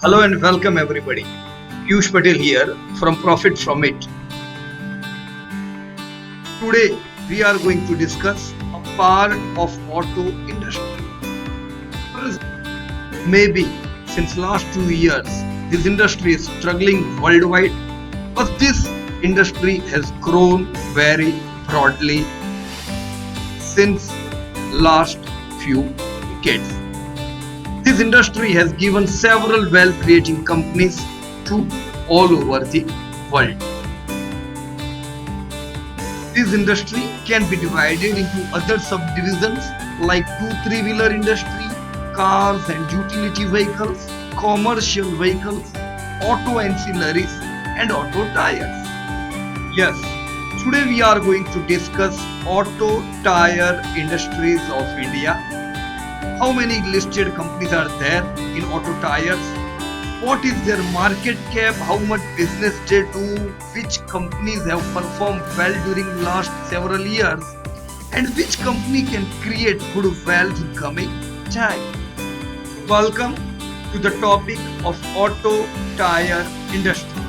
Hello and welcome everybody. Piyush Patel here from Profit From It. Today we are going to discuss a part of auto industry. Maybe since last 2 years this industry is struggling worldwide, but this industry has grown very broadly since last few decades. This industry has given several wealth creating companies to all over the world. This industry can be divided into other subdivisions like two-three-wheeler industry, cars and utility vehicles, commercial vehicles, auto ancillaries, and auto tires. Yes, today we are going to discuss auto tire industries of India. How many listed companies are there in auto tires? What is their market cap? How much business they do? Which companies have performed well during last several years? And which company can create good wealth in coming time? Welcome to the topic of auto tire industry.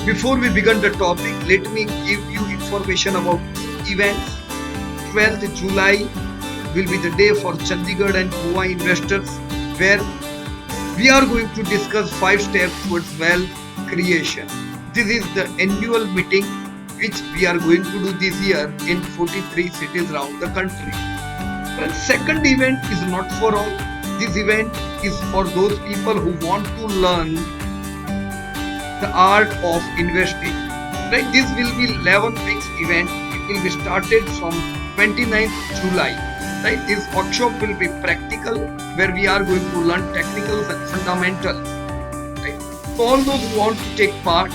Before we begin the topic, let me give you information about events. 12th July will be the day for Chandigarh and Goa investors, where we are going to discuss 5 steps towards wealth creation. This is the annual meeting which we are going to do this year in 43 cities around the country. Well, second event is not for all. This event is for those people who want to learn the art of investing. Right? This will be 11 weeks event. It will be started from 29th July. Right? This workshop will be practical, where we are going to learn technicals and fundamentals. Right? So all those who want to take part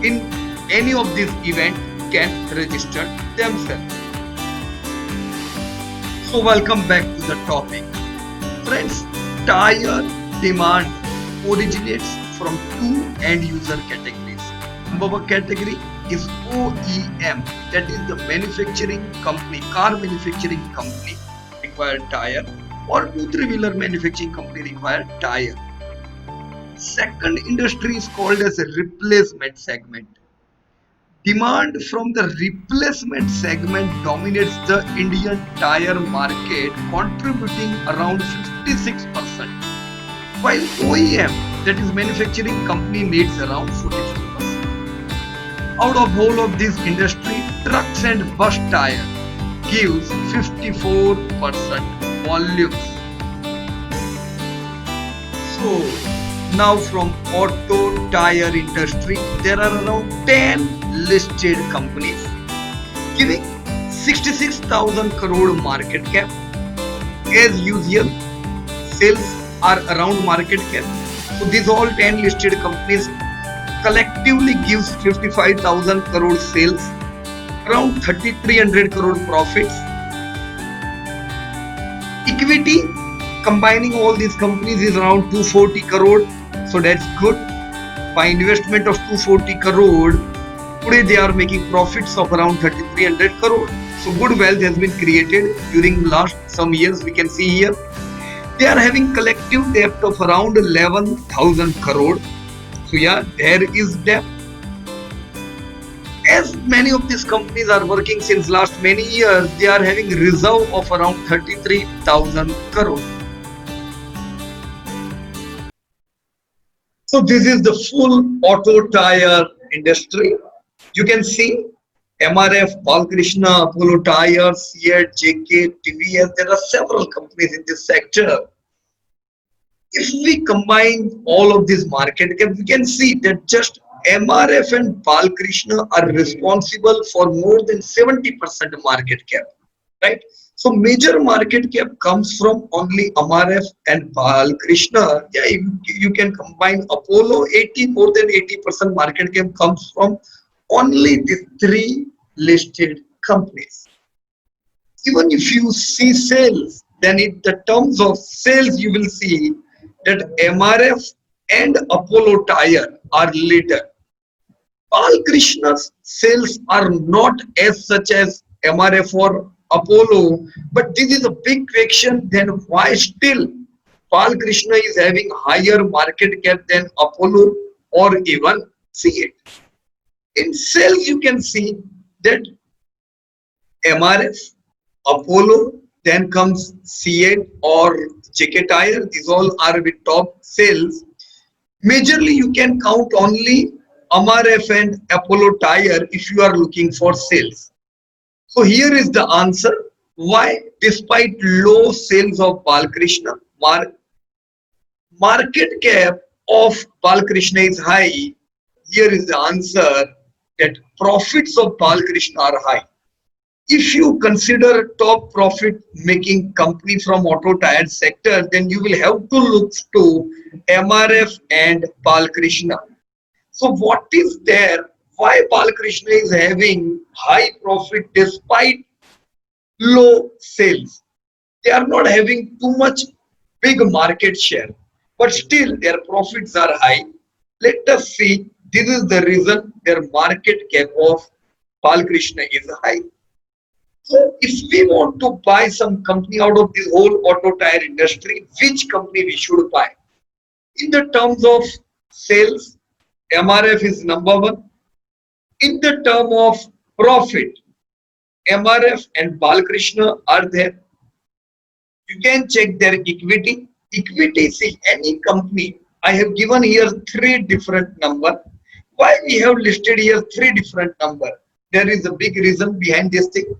in any of these events can register themselves. So welcome back to the topic. Friends, tire demand originates from two end user categories. Number one category is OEM, that is the manufacturing company, car manufacturing company required tire, or two-three-wheeler manufacturing company required tire. Second industry is called as a replacement segment. Demand from the replacement segment dominates the Indian tire market, contributing around 56%, while OEM, that is manufacturing company, needs around 44%. Out of whole of this industry, trucks and bus tire gives 54% volumes. So now from auto tire industry, there are around 10 listed companies giving 66,000 crore market cap. As usual, sales are around market cap. So these all 10 listed companies collectively gives 55,000 crore sales, around 3,300 crore profits. Equity combining all these companies is around 240 crore, so that's good. By investment of 240 crore, today they are making profits of around 3,300 crore. So good wealth has been created during last some years. We can see here they are having collective debt of around 11,000 crore. So yeah, there is debt. As many of these companies are working since last many years, they are having reserve of around 33,000 crore. So this is the full auto tire industry. You can see MRF, Balkrishna, Apollo Tires, Seat, JK, TVS. There are several companies in this sector. If we combine all of this market cap, we can see that just MRF and Balkrishna are responsible for more than 70% market cap, right? So major market cap comes from only MRF and Balkrishna. Yeah, you can combine Apollo, more than 80% market cap comes from only these three listed companies. Even if you see sales, then in the terms of sales, you will see that MRF and Apollo Tire are leader. Balkrishna's sales are not as such as MRF or Apollo, but this is a big question. Then why still Balkrishna is having higher market cap than Apollo or even CEAT. In sales, you can see that MRF, Apollo, then comes CEAT or JK Tire. These all are with top sales. Majorly, you can count only MRF and Apollo Tire if you are looking for sales. So here is the answer. Why, despite low sales of Balkrishna, market cap of Balkrishna is high. Here is the answer, that profits of Balkrishna are high. If you consider top profit making company from auto tire sector, then you will have to look to MRF and Balkrishna. So what is there? Why Balkrishna is having high profit despite low sales? They are not having too much big market share, but still their profits are high. Let us see. This is the reason their market cap of Balkrishna is high. So if we want to buy some company out of this whole auto tire industry, which company we should buy? In the terms of sales, MRF is number one. In the term of profit, MRF and Balkrishna are there. You can check their equity. Equity, see any company. I have given here three different number. Why we have listed here three different number? There is a big reason behind this thing.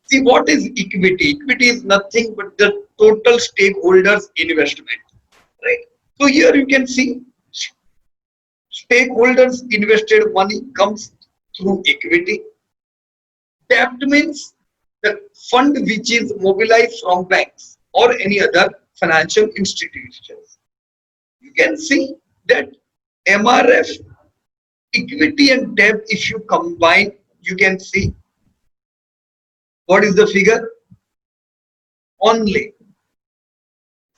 See, what is equity? Equity is nothing but the total stakeholders investment, right? So here you can see stakeholders invested money comes through equity. Debt means the fund which is mobilized from banks or any other financial institutions. You can see that MRF equity and debt, if you combine, you can see what is the figure? Only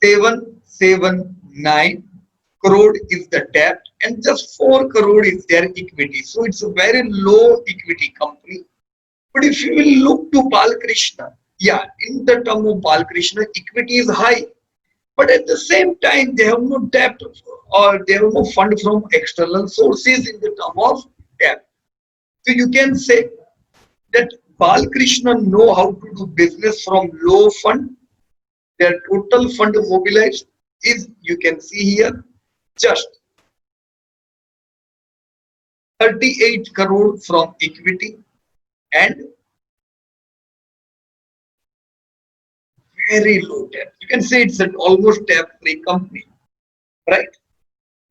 779 crore is the debt and just 4 crore is their equity. So it's a very low equity company. But if you will look to Balkrishna, yeah, in the term of Balkrishna, equity is high. But at the same time, they have no debt or they have no fund from external sources in the term of debt. So you can say that Balkrishna know how to do business from low fund. Their total fund mobilized is, you can see here, just 38 crore from equity and very low debt. You can say it's an almost debt-free company, right?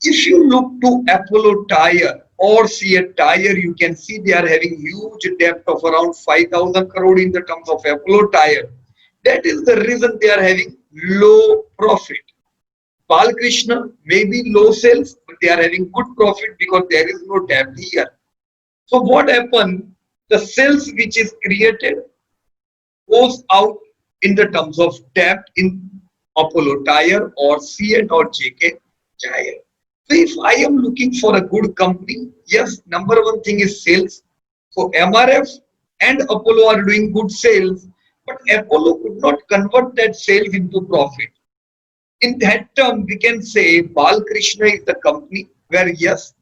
If you look to Apollo Tire or CEAT Tire, you can see they are having huge debt of around 5,000 crore in the terms of Apollo Tire. That is the reason they are having low profit. Balkrishna may be low sales, but they are having good profit because there is no debt here. So what happened? The sales which is created goes out in the terms of debt in Apollo Tire or CEAT or JK Tire. So if I am looking for a good company, yes, number one thing is sales. So MRF and Apollo are doing good sales, but Apollo could not convert that sales into profit. In that term, we can say Balkrishna is the company where yes,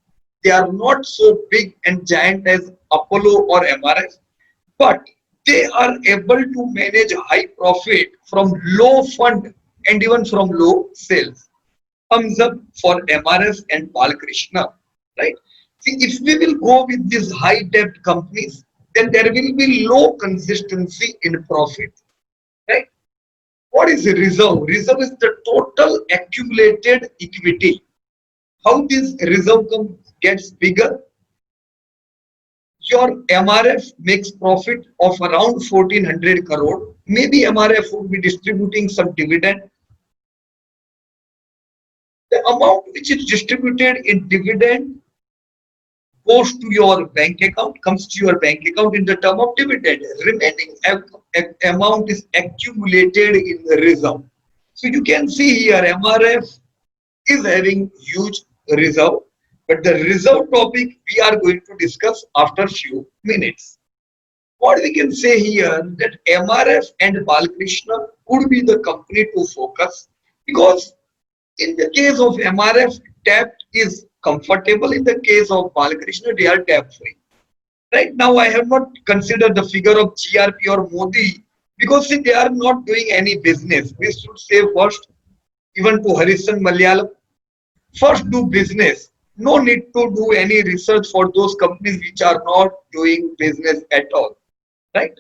they are not so big and giant as Apollo or MRF, but they are able to manage high profit from low fund and even from low sales. Thumbs up for MRF and Balkrishna, right? See, if we will go with these high debt companies, then there will be low consistency in profit, right? What is a reserve? Reserve is the total accumulated equity. How this reserve gets bigger? Your MRF makes profit of around 1400 crore. Maybe MRF would be distributing some dividend. The amount which is distributed in dividend goes to your bank account, comes to your bank account in the term of dividend. Remaining amount is accumulated in the reserve. So you can see here MRF is having huge reserve, but the reserve topic we are going to discuss after few minutes. What we can say here that MRF and Balkrishna could be the company to focus because In the case of MRF, debt is comfortable. In the case of Balakrishna, they are debt free. Right now, I have not considered the figure of GRP or Modi because see, they are not doing any business. We should say first, even to Harrison Malayalam, first do business. No need to do any research for those companies which are not doing business at all. Right?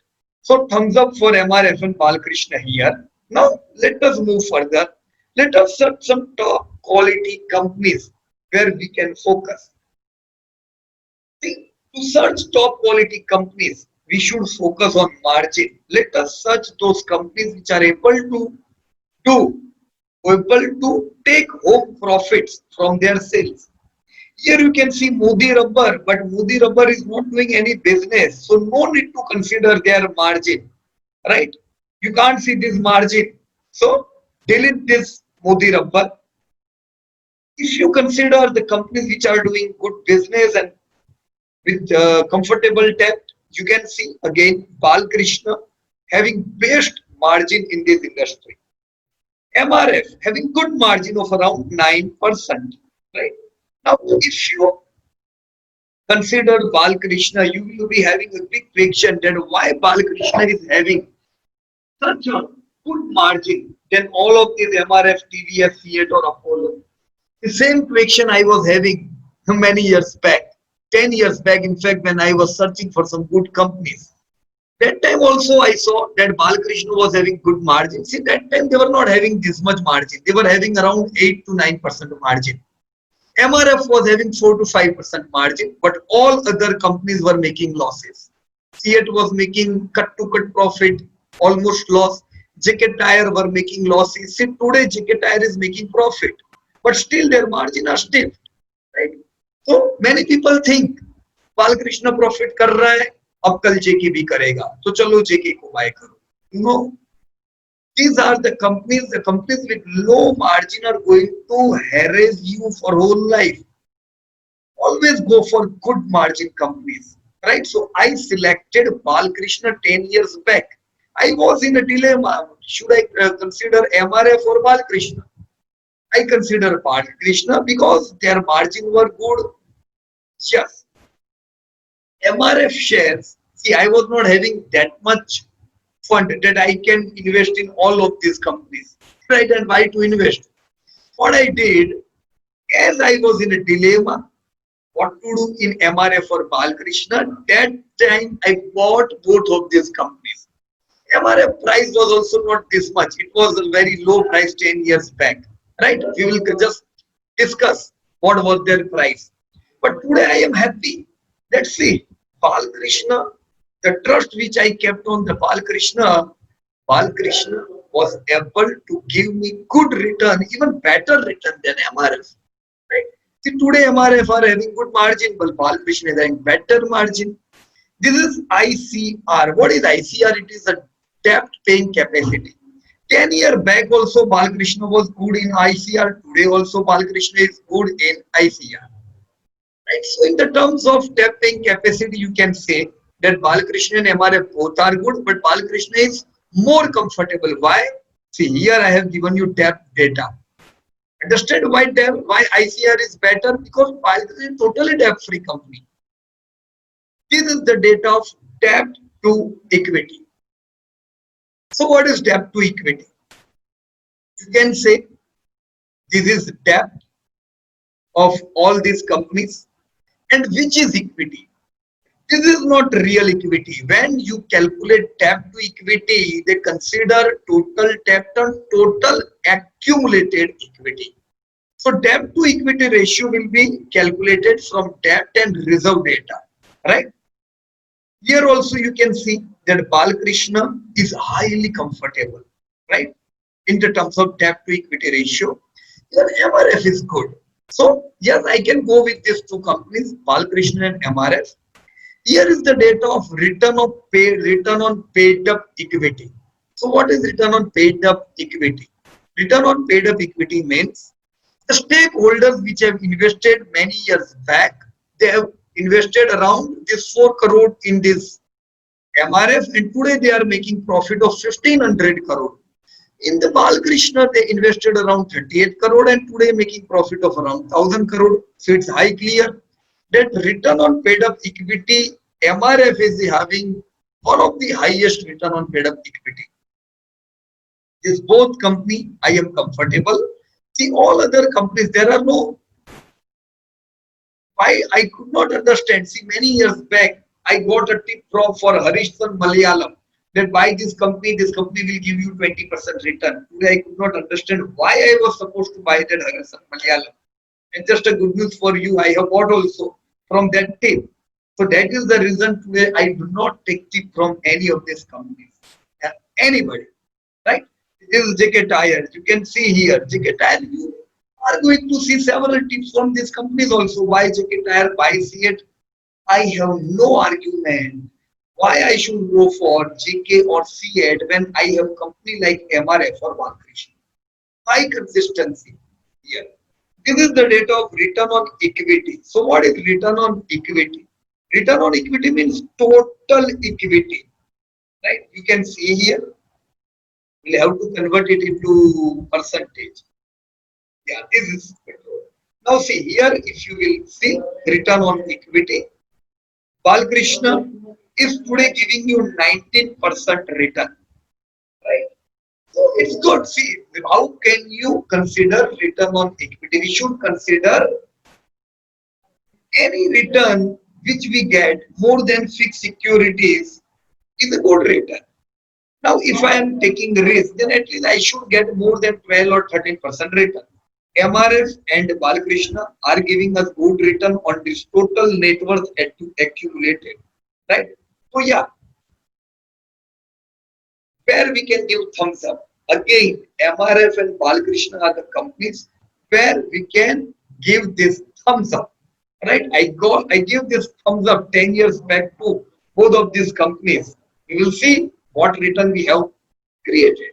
So thumbs up for MRF and Balakrishna here. Now let us move further. Let us search some top quality companies where we can focus. See, to search top quality companies, we should focus on margin. Let us search those companies which are do able to take home profits from their sales. Here you can see Modi Rubber, but Modi Rubber is not doing any business, so no need to consider their margin, right? You can't see this margin, so delete this Modi Rubber. If you consider the companies which are doing good business and with comfortable debt, you can see again Balkrishna having best margin in this industry. MRF having good margin of around 9%, right? Now, if you consider Balkrishna, you will be having a big question that why Balkrishna is having such a good margin than all of these MRF, TVS, Fiat or Apollo. The same question I was having many years back, 10 years back, in fact, when I was searching for some good companies. That time also I saw that Balkrishna was having good margin. See, that time they were not having this much margin. They were having around 8 to 9% margin. MRF was having 4 to 5% margin, but all other companies were making losses. Fiat was making cut to cut profit, almost loss. JK Tire were making losses. See, today JK Tire is making profit, but still their margin are stiff, right? So many people think Balkrishna profit कर रहा है अब कल जेके भी करेगा तो चलो जेके को बाय करो. No, these are the companies with low margin are going to harass you for whole life. Always go for good margin companies, right? So I selected Balkrishna 10 years back. I was in a dilemma. Should I consider MRF or Balkrishna? I consider Balkrishna because their margin were good. Yes. MRF shares. See, I was not having that much fund that I can invest in all of these companies, right? And why to invest? What I did, as I was in a dilemma, what to do in MRF or Balkrishna, that time I bought both of these companies. MRF price was also not this much. It was a very low price 10 years back, right? We will just discuss what was their price. But today I am happy. Let's see, Balkrishna, the trust which I kept on the Balkrishna was able to give me good return, even better return than MRF. Right? See, today MRF are having good margin, but Balkrishna is having better margin. This is ICR. What is ICR? It is a debt paying capacity. 10 years back also Balkrishna was good in ICR. Today also Balkrishna is good in ICR. Right? So in the terms of debt paying capacity, you can say that Balkrishna and MRF both are good, but Balkrishna is more comfortable. Why? See, here I have given you debt data. Understand why ICR is better? Because Balkrishna is totally debt-free company. This is the data of debt to equity. So what is debt to equity? You can say this is debt of all these companies. And which is equity? This is not real equity. When you calculate debt to equity, they consider total debt and total accumulated equity. So debt to equity ratio will be calculated from debt and reserve data, right? Here also you can see that Balkrishna is highly comfortable, right? In the terms of debt to equity ratio, even MRF is good. So yes, I can go with these two companies, Balkrishna and MRF. Here is the data of return on paid up equity. So what is return on paid up equity? Return on paid up equity means the stakeholders which have invested many years back, they have invested around this 4 crore in this MRF and today they are making profit of 1500 crore. In the Balkrishna, they invested around 38 crore and today making profit of around 1000 crore. So it's high clear that return on paid up equity, MRF is having one of the highest return on paid up equity. This both company, I am comfortable. See, all other companies, there are no, why I could not understand. See, many years back, I got a tip from for Harishson Malayalam that buy this company will give you 20% return. Today I could not understand why I was supposed to buy that Harishson Malayalam. And just a good news for you, I have bought also from that tip. So that is the reason today I do not take tip from any of these companies. Anybody, right? This is JK Tires. You can see here, JK Tire. You are going to see several tips from these companies also. Why JK Tire, why CEAT? I have no argument why I should go for JK or CEAT when I have company like MRF or Balkrishna. High consistency here. This is the data of return on equity. So what is return on equity? Return on equity means total equity, right? You can see here. We'll have to convert it into percentage. Yeah, this is petrol. Now see here, if you will see return on equity, Balkrishna is today giving you 19% return, right? So it's good. See, how can you consider return on equity? We should consider any return which we get more than fixed securities is a good return. Now, if I am taking risk, then at least I should get more than 12 or 13% return. MRF and Balkrishna are giving us good return on this total net worth accumulated, right? So yeah, where we can give thumbs up. Again, MRF and Balkrishna are the companies where we can give this thumbs up, right? I give this thumbs up 10 years back to both of these companies. You will see what return we have created.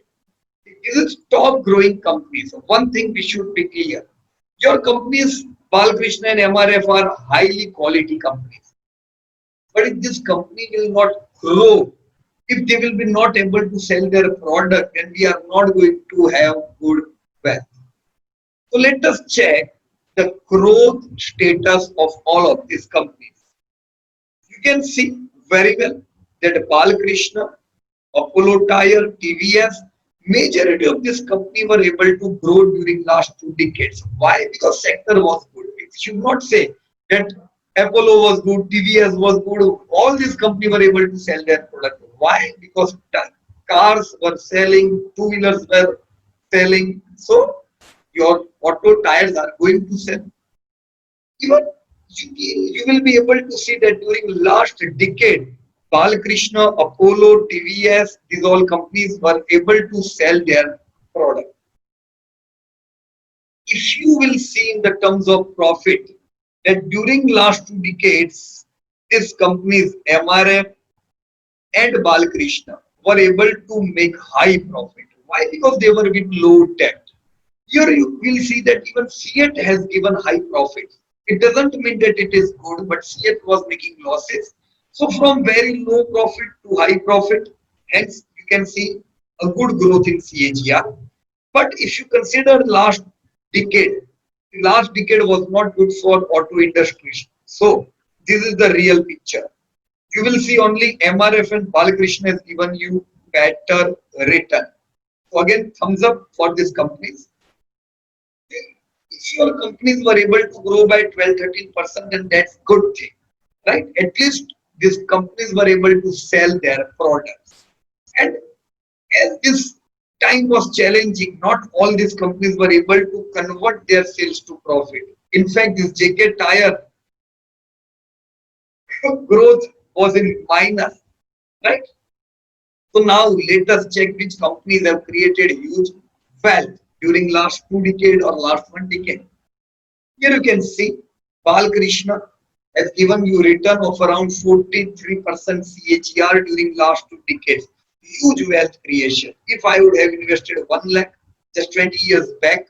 This is top growing companies. One thing we should be clear. Your companies, Balkrishna and MRF are highly quality companies. But if this company will not grow, if they will be not able to sell their product, then we are not going to have good wealth. So let us check the growth status of all of these companies. You can see very well that Balkrishna, Apollo Tire, TVS, majority of this company were able to grow during last 2 decades. Why? Because sector was good. It should not say that Apollo was good, TVS was good. All these companies were able to sell their product. Why? Because cars were selling, two-wheelers were selling. So your auto tires are going to sell. Even you will be able to see that during last decade, Balkrishna, Apollo, TVS, these all companies were able to sell their product. If you will see in the terms of profit, that during last 2 decades, these companies MRF and Balkrishna were able to make high profit. Why? Because they were with low debt. Here you will see that even CEAT has given high profits. It doesn't mean that it is good, but CEAT was making losses. So from very low profit to high profit, hence you can see a good growth in CAGR. But if you consider decade, the last decade was not good for auto industry. So this is the real picture. You will see only MRF and Balkrishna has given you better return. So again, thumbs up for these companies. If your companies were able to grow by 12-13%, then that's good thing, right? At least these companies were able to sell their products. And as this time was challenging, not all these companies were able to convert their sales to profit. In fact, this JK Tire growth was in minus, right? So now let us check which companies have created huge wealth during last 2 decades or last 1 decade. Here you can see Balkrishna has given you return of around 43% CAGR during last 2 decades. Huge wealth creation. If I would have invested 1 lakh just 20 years back,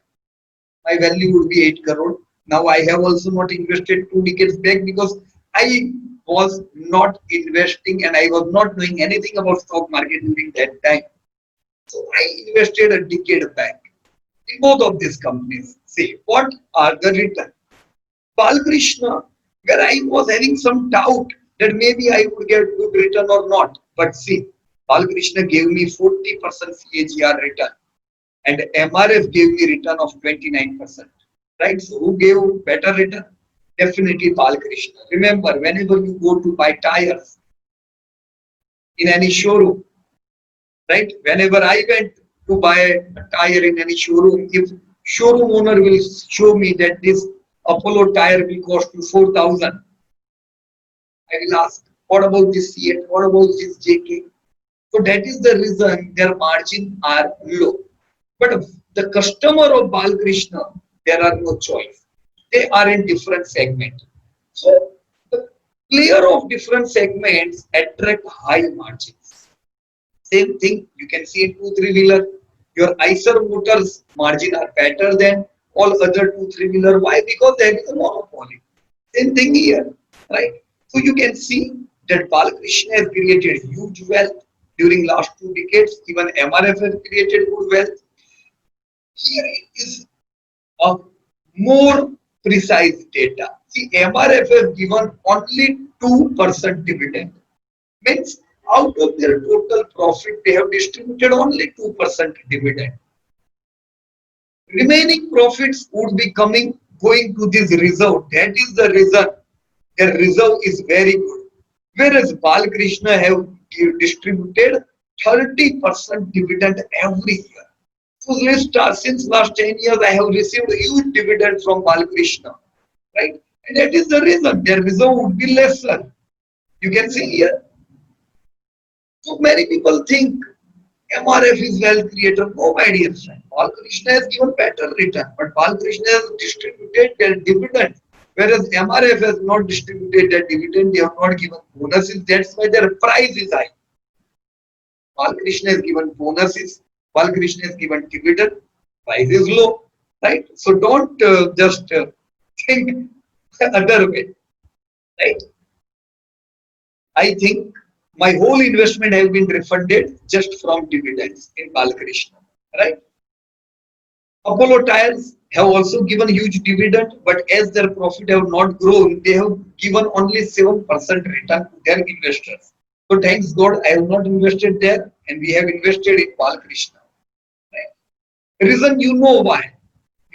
my value would be 8 crore. Now I have also not invested 2 decades back because I was not investing and I was not doing anything about stock market during that time. So I invested a decade back in both of these companies. See, what are the return? Balkrishna, where I was having some doubt that maybe I would get good return or not. But see, Balkrishna gave me 40% CAGR return and MRF gave me return of 29%. Right? So who gave better return? Definitely Balkrishna. Remember, whenever you go to buy tires in any showroom, right? Whenever I went to buy a tire in any showroom, if showroom owner will show me that this Apollo tire will cost you 4,000, I will ask, what about this C8? What about this JK? So that is the reason their margin are low. But the customer of Balkrishna, there are no choice. They are in different segment. So the player of different segments attract high margins. Same thing you can see in two three wheeler. Your Eicher Motors margin are better than all other two three wheeler. Why? Because there is a monopoly. Same thing here, right? So you can see that Balakrishna has created huge wealth during last 2 decades. Even MRF has created good wealth. Here is a more precise data. See, MRF has given only 2% dividend. Means out of their total profit, they have distributed only 2% dividend. Remaining profits would be going to this reserve. That is the reason their reserve is very good. Whereas Balakrishna have distributed 30% dividend every year. So let's start. Since last 10 years, I have received a huge dividend from Balakrishna, right? And that is the reason their reserve would be lesser. You can see here. So many people think MRF is well created. No, my dear friend. Balkrishna has given better return, but Balkrishna has distributed their dividend, whereas MRF has not distributed their dividend. They have not given bonuses. That's why their price is high. Balkrishna has given bonuses. Balkrishna has given dividend. Price is low, right? So don't just think other way, right? I think my whole investment have been refunded just from dividends in Balakrishna, right? Apollo Tires have also given huge dividend, but as their profit have not grown, they have given only 7% return to their investors. So thanks God, I have not invested there, and we have invested in Balakrishna. Right? Reason you know why.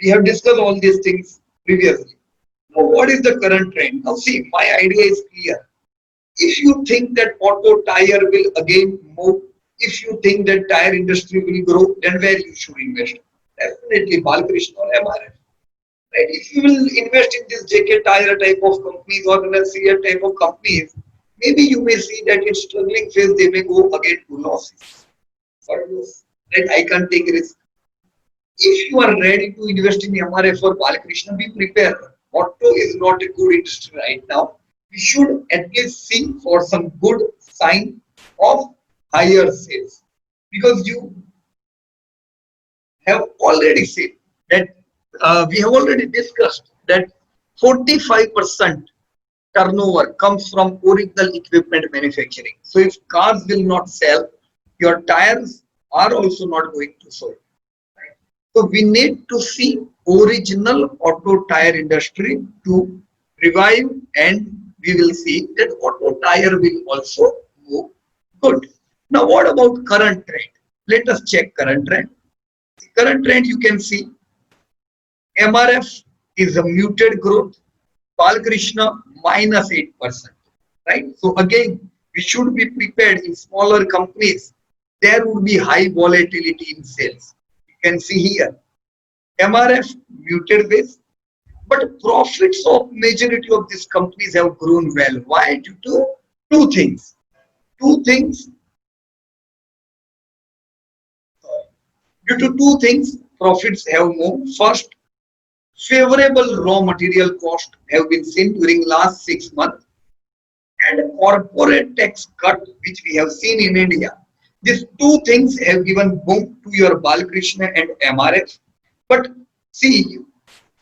We have discussed all these things previously. Now, what is the current trend? Now, see, my idea is clear. If you think that auto tire will again move, if you think that tire industry will grow, then where you should invest? Definitely Balkrishna or MRF. Right? If you will invest in this JK tire type of companies or in a CR type of companies, maybe you may see that in struggling phase they may go again to losses. But right, I can't take risk. If you are ready to invest in MRF or Balakrishna, be prepared. Auto is not a good industry right now. We should at least see for some good sign of higher sales, because you have already seen that we have already discussed that 45% turnover comes from original equipment manufacturing. So if cars will not sell, your tires are also not going to sell. Right? So we need to see original auto tire industry to revive, and we will see that auto tire will also move good. Now what about current trend? Let us check current trend. The current trend you can see MRF is a muted growth, Balkrishna -8%. Right? So again, we should be prepared in smaller companies. There would be high volatility in sales. You can see here MRF muted base, but profits of majority of these companies have grown well. Why? Due to two things. Two things. Due to two things, profits have moved. First, favorable raw material cost have been seen during last 6 months, and corporate tax cut which we have seen in India. These two things have given boom to your Balkrishna and MRF. But see,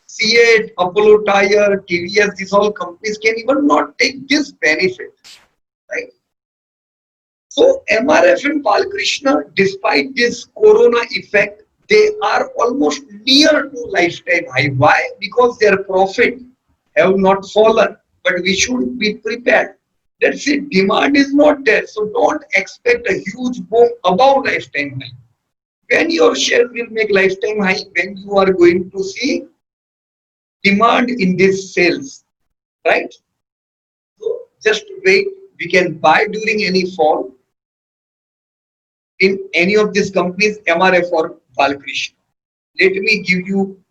C8, Apollo Tire, TVS, these all companies can even not take this benefit, right? So MRF and Balkrishna, despite this corona effect, they are almost near to lifetime high. Why? Because their profit have not fallen, but we should be prepared. That's it. Demand is not there, so don't expect a huge boom above lifetime high. When your share will make lifetime high, when you are going to see demand in this sales, right? So just wait. We can buy during any fall in any of these companies, MRF or Balkrishna. Let me give you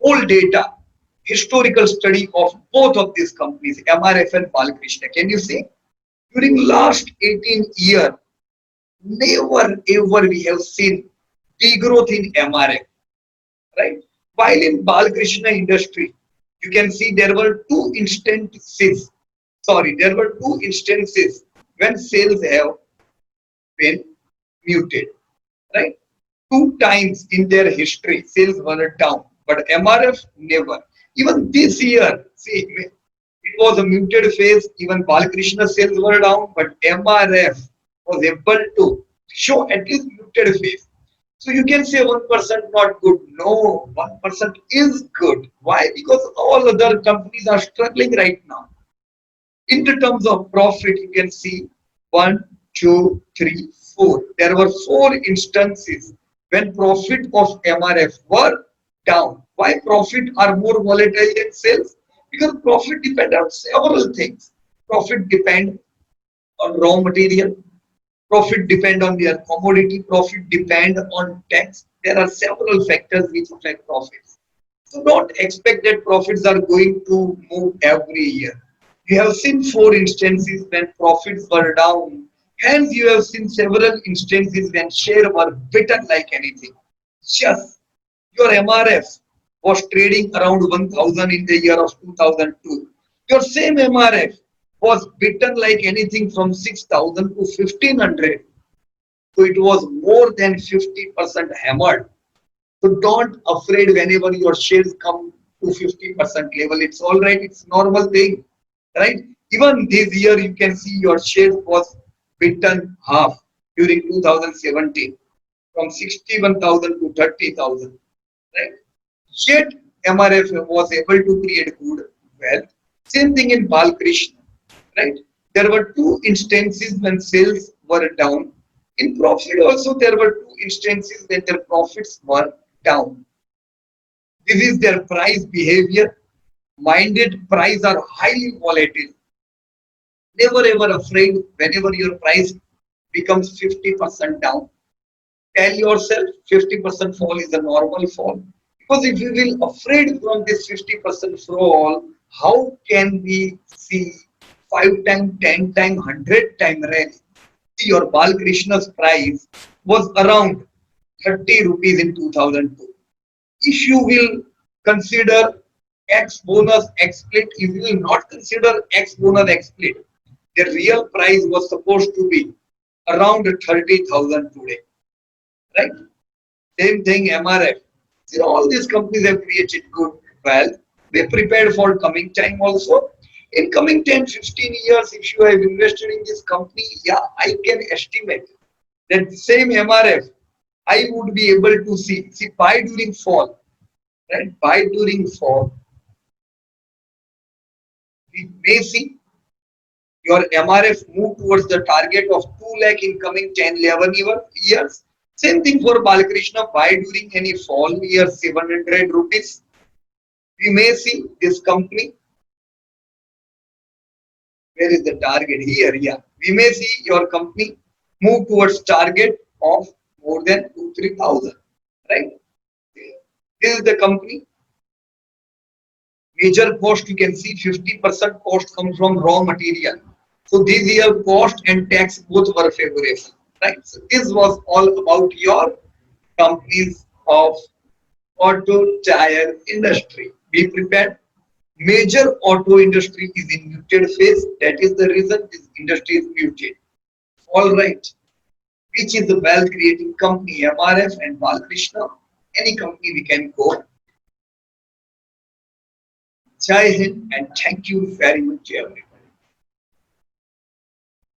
all data, historical study of both of these companies, MRF and Balkrishna. Can you see? During last 18 years, never ever we have seen degrowth in MRF, right? While in Balkrishna industry, you can see there were there were two instances when sales have been muted, right? Two times in their history, sales were down, but MRF never. Even this year, see, it was a muted phase. Even Balakrishna sales were down, but MRF was able to show at least muted phase. So you can say 1% not good. No, 1% is good. Why? Because all other companies are struggling right now. In the terms of profit, you can see one, two, three, four. There were four instances when profit of MRF were down. Why profit are more volatile than sales? Because profit depend on several things. Profit depend on raw material, profit depend on their commodity, profit depend on tax. There are several factors which affect profits. So don't expect that profits are going to move every year. You have seen four instances when profits were down. Hence, you have seen several instances when share were beaten like anything. Just your MRF was trading around 1000 in the year of 2002. Your same MRF was beaten like anything from 6000 to 1500. So it was more than 50% hammered. So don't afraid whenever your shares come to 50% level. It's all right. It's normal thing, right? Even this year, you can see your share was beaten half during 2017 from 61,000 to 30,000, right? Yet MRF was able to create good wealth. Same thing in Balkrishna, right? There were two instances when sales were down. In profit also there were two instances when their profits were down. This is their price behavior. Minded price are highly volatile. Never ever afraid whenever your price becomes 50% down. Tell yourself 50% fall is a normal fall. Because if you will afraid from this 50% fall, how can we see 5 time, 10 time, 100 time rally? See, your Balkrishna's price was around 30 rupees in 2002. If you will consider X bonus X split, if you will not consider X bonus X split, the real price was supposed to be around 30,000 today, right? Same thing, MRF. See, all these companies have created good wealth. They prepared for coming time also. In coming 10, 15 years, if you have invested in this company, yeah, I can estimate that same MRF, I would be able to see buy during fall, right? Buy during fall. We may see your MRF move towards the target of 2 lakh in coming 10, 11 years. Same thing for Balakrishna, buy during any fall year 700 rupees. We may see this company. Where is the target? Here, yeah. We may see your company move towards target of more than 2-3,000, right? This is the company. Major cost, you can see 50% cost comes from raw material. So this year cost and tax both were favorable, right? So this was all about your companies of auto tire industry. Be prepared. Major auto industry is in muted phase. That is the reason this industry is muted. All right. Which is the wealth creating company, MRF and Balkrishna? Any company we can go. Jai Hind and thank you very much, everyone.